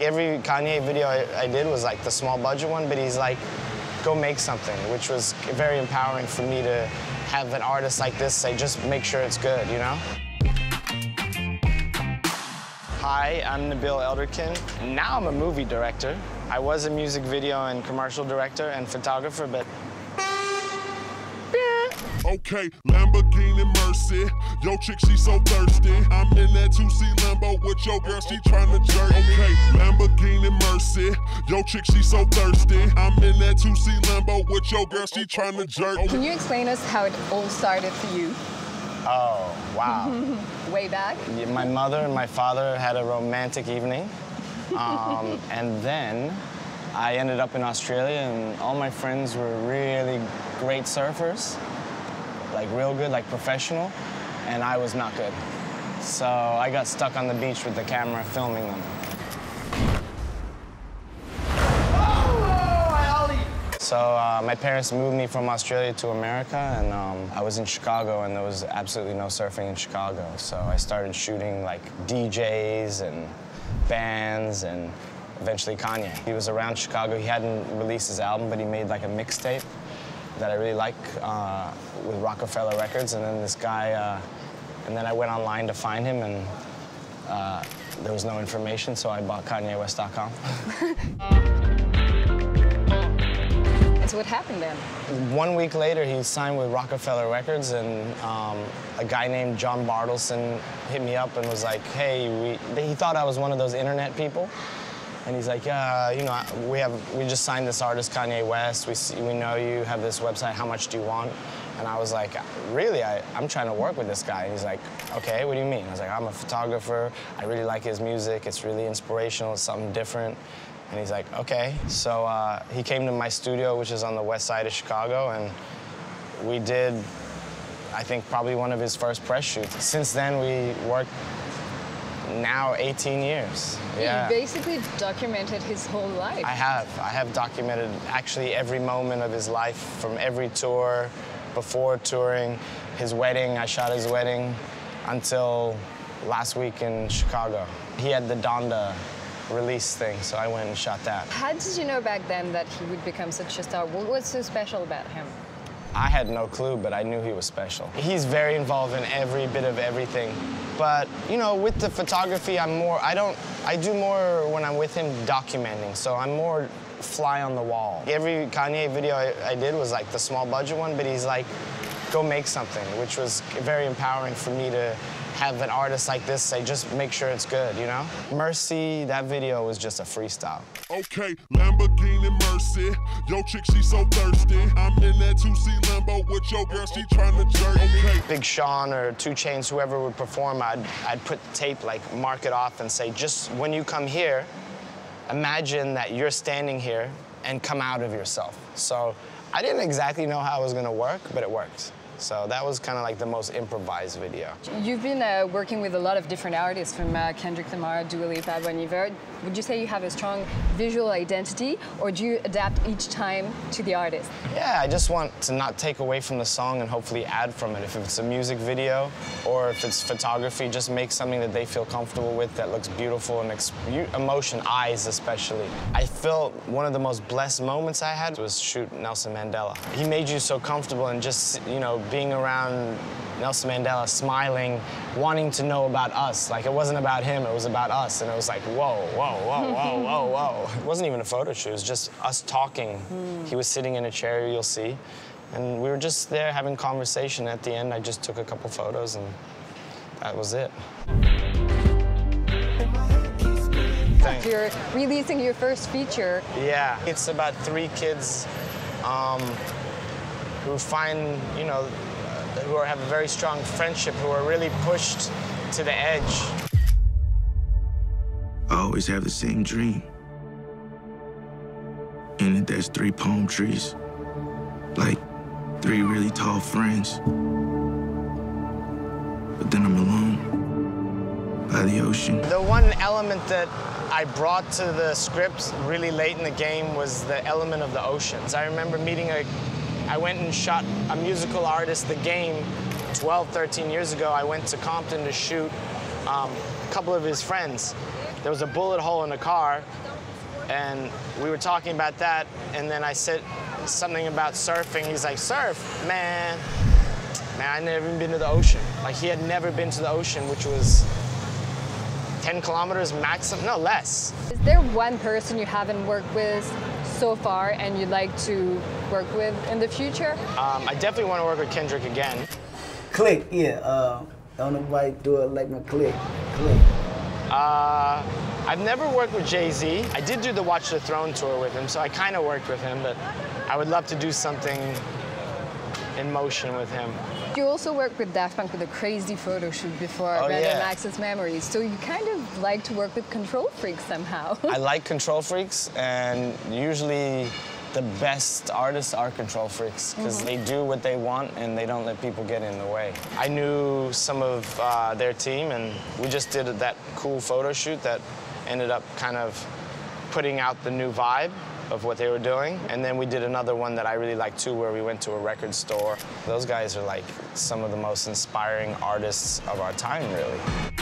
Every Kanye video I did was like the small budget one, but he's like, go make something, which was very empowering for me to have an artist like this say, just make sure it's good, you know? Hi, I'm Nabil Elderkin. Now I'm a movie director. I was a music video and commercial director and photographer, but okay, Lamborghini Mercy. Yo, chick, she so thirsty. I'm in that 2C Lambo with your girl, she tryna jerk me. Okay, Lamborghini Mercy. Yo, chick, she so thirsty. I'm in that 2C Lambo with your girl, she tryna jerk me. Can you explain us how it all started for you? oh, wow. Way back? My mother and my father had a romantic evening, and then I ended up in Australia, and all my friends were really great surfers. Like real good, like professional, and I was not good. So I got stuck on the beach with the camera filming them. So my parents moved me from Australia to America, and I was in Chicago, and there was absolutely no surfing in Chicago. So I started shooting like DJs and bands, and eventually Kanye. He was around Chicago. He hadn't released his album, but he made like a mixtape that I really like with Rockefeller Records, and then this guy, and then I went online to find him, and there was no information, so I bought KanyeWest.com. And so what happened then? 1 week later, he signed with Rockefeller Records, and a guy named John Bartleson hit me up and was like, hey, he thought I was one of those internet people. And he's like, yeah, you know, we just signed this artist, Kanye West. We know you have this website. How much do you want? And I was like, really? I'm trying to work with this guy. And he's like, okay, what do you mean? I was like, I'm a photographer. I really like his music. It's really inspirational. It's something different. And he's like, okay. So he came to my studio, which is on the west side of Chicago, and we did, I think, probably one of his first press shoots. Since then, we worked now 18 years. Yeah. You basically documented his whole life. I have documented actually every moment of his life, from every tour, before touring, his wedding, I shot his wedding, until last week in Chicago. He had the Donda release thing, so I went and shot that. How did you know back then that he would become such a star? What was so special about him? I had no clue, but I knew he was special. He's very involved in every bit of everything. But, you know, with the photography, I do more when I'm with him documenting, so I'm more fly on the wall. Every Kanye video I did was like the small budget one, but he's like, go make something, which was very empowering for me to have an artist like this say, just make sure it's good, you know? Mercy, that video was just a freestyle. Okay, Lamborghini Mercy. Yo, chick, she so thirsty. I'm in that 2C Lambo with your girl, she tryna jerk me. Okay. Big Sean or 2 Chainz, whoever would perform, I'd put tape, like mark it off and say, just when you come here, imagine that you're standing here and come out of yourself. So I didn't exactly know how it was gonna work, but it worked. So that was kind of like the most improvised video. You've been working with a lot of different artists, from Kendrick Lamar, Dua Lipa, Bon Iver. Would you say you have a strong visual identity, or do you adapt each time to the artist? Yeah, I just want to not take away from the song and hopefully add from it. If it's a music video or if it's photography, just make something that they feel comfortable with, that looks beautiful, and emotion, eyes especially. I felt one of the most blessed moments I had was shoot Nelson Mandela. He made you so comfortable, and just, you know, being around Nelson Mandela, smiling, wanting to know about us. Like, it wasn't about him, it was about us. And it was like, whoa, whoa, whoa, whoa, whoa, whoa. It wasn't even a photo shoot, it was just us talking. He was sitting in a chair, you'll see. And we were just there having conversation. At the end, I just took a couple photos, and that was it. You're releasing your first feature. Yeah, it's about 3 kids who find, you know, who have a very strong friendship, who are really pushed to the edge. I always have the same dream. In it, there's 3 palm trees. Like 3 really tall friends. But then I'm alone by the ocean. The one element that I brought to the script really late in the game was the element of the oceans. I remember meeting I went and shot a musical artist, The Game, 12, 13 years ago. I went to Compton to shoot a couple of his friends. there was a bullet hole in the car, and we were talking about that, and then I said something about surfing. He's like, surf? Man, I'd never even been to the ocean. Like, he had never been to the ocean, which was 10 kilometers maximum, no, less. Is there one person you haven't worked with so far and you'd like to work with in the future? I definitely want to work with Kendrick again. Clique, yeah. Don't nobody do it like my Clique. I've never worked with Jay-Z. I did do the Watch the Throne tour with him, so I kind of worked with him, but I would love to do something in motion with him. You also worked with Daft Punk with a crazy photo shoot before Random Access Memories, so you kind of like to work with control freaks somehow. I like control freaks, and usually the best artists are control freaks because they do what they want and they don't let people get in the way. I knew some of their team, and we just did that cool photo shoot that ended up kind of putting out the new vibe of what they were doing. And then we did another one that I really liked too, where we went to a record store. Those guys are like some of the most inspiring artists of our time, really.